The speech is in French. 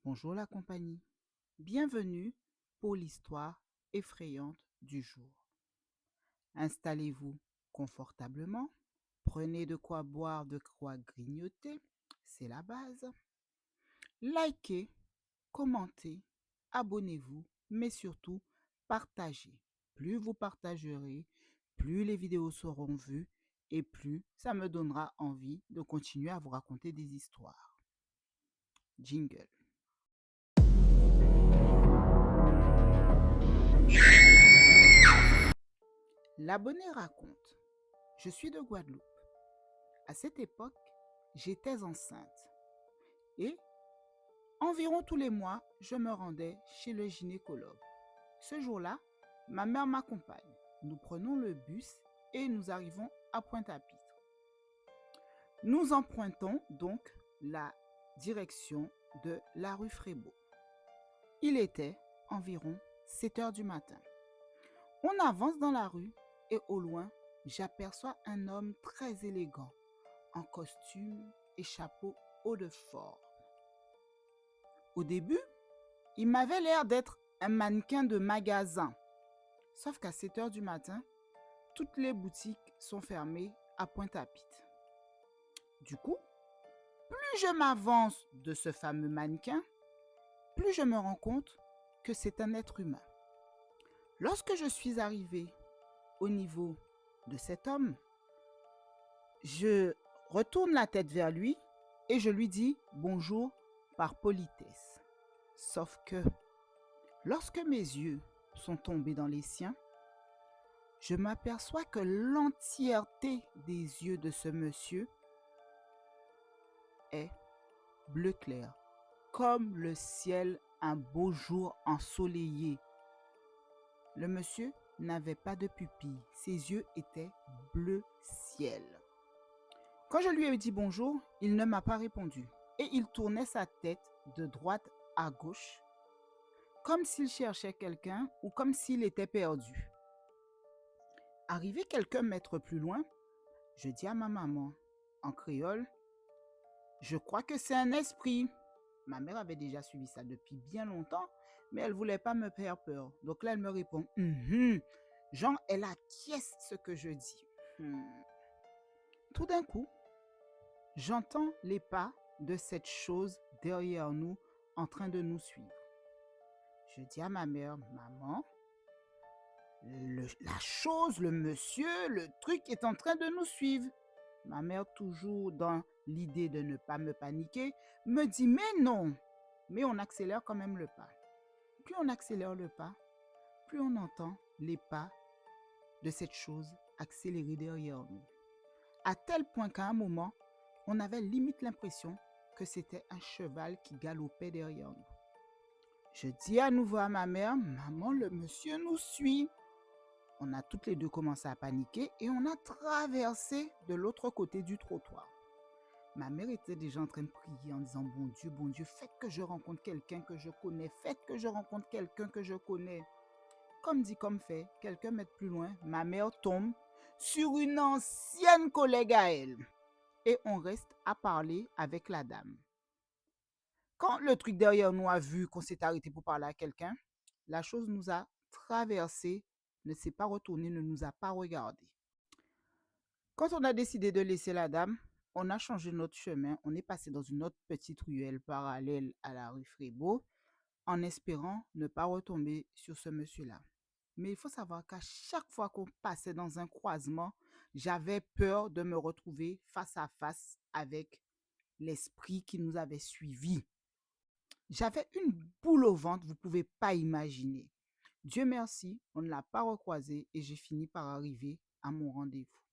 Bonjour la compagnie. Bienvenue pour l'histoire effrayante du jour. Installez-vous confortablement, prenez de quoi boire, de quoi grignoter, c'est la base. Likez, commentez, abonnez-vous, mais surtout partagez. Plus vous partagerez, plus les vidéos seront vues et plus ça me donnera envie de continuer à vous raconter des histoires. Jingle. L'abonné raconte. Je suis de Guadeloupe. À cette époque, j'étais enceinte et environ tous les mois, je me rendais chez le gynécologue. Ce jour-là, ma mère m'accompagne. Nous prenons le bus et nous arrivons à Pointe-à-Pitre. Nous empruntons donc la direction de la rue Frébeau. Il était environ 7 heures du matin. On avance dans la rue et au loin, j'aperçois un homme très élégant, en costume et chapeau haut de fort. Au début, il m'avait l'air d'être un mannequin de magasin. Sauf qu'à 7 heures du matin, toutes les boutiques sont fermées à Pointe-à-Pitre. Du coup, plus je m'avance de ce fameux mannequin, plus je me rends compte que c'est un être humain. Lorsque je suis arrivée au niveau de cet homme, je retourne la tête vers lui et je lui dis bonjour par politesse. Sauf que lorsque mes yeux sont tombés dans les siens, je m'aperçois que l'entièreté des yeux de ce monsieur est bleu clair, comme le ciel un beau jour ensoleillé. Le monsieur n'avait pas de pupille, ses yeux étaient bleu ciel. Quand je lui ai dit bonjour, il ne m'a pas répondu et il tournait sa tête de droite à gauche, comme s'il cherchait quelqu'un ou comme s'il était perdu. Arrivé quelques mètres plus loin, je dis à ma maman, en créole, je crois que c'est un esprit. Ma mère avait déjà suivi ça depuis bien longtemps, mais elle ne voulait pas me faire peur. Donc là, elle me répond, Jean, elle acquiesce ce que je dis. Tout d'un coup, j'entends les pas de cette chose derrière nous en train de nous suivre. Je dis à ma mère, maman, la chose, le monsieur, le truc est en train de nous suivre. Ma mère, toujours dans l'idée de ne pas me paniquer, me dit, mais non, mais on accélère quand même le pas. Plus on accélère le pas, plus on entend les pas de cette chose accélérer derrière nous. À tel point qu'à un moment, on avait limite l'impression que c'était un cheval qui galopait derrière nous. Je dis à nouveau à ma mère, maman, le monsieur nous suit. On a toutes les deux commencé à paniquer et on a traversé de l'autre côté du trottoir. Ma mère était déjà en train de prier en disant, bon Dieu, faites que je rencontre quelqu'un que je connais, faites que je rencontre quelqu'un que je connais. Comme dit, comme fait, quelques mètres plus loin, ma mère tombe sur une ancienne collègue à elle. Et on reste à parler avec la dame. Quand le truc derrière nous a vu qu'on s'est arrêté pour parler à quelqu'un, la chose nous a traversé, ne s'est pas retournée, ne nous a pas regardé. Quand on a décidé de laisser la dame, on a changé notre chemin. On est passé dans une autre petite ruelle parallèle à la rue Frébeau en espérant ne pas retomber sur ce monsieur-là. Mais il faut savoir qu'à chaque fois qu'on passait dans un croisement, j'avais peur de me retrouver face à face avec l'esprit qui nous avait suivis. J'avais une boule au ventre, vous ne pouvez pas imaginer. Dieu merci, on ne l'a pas recroisé et j'ai fini par arriver à mon rendez-vous.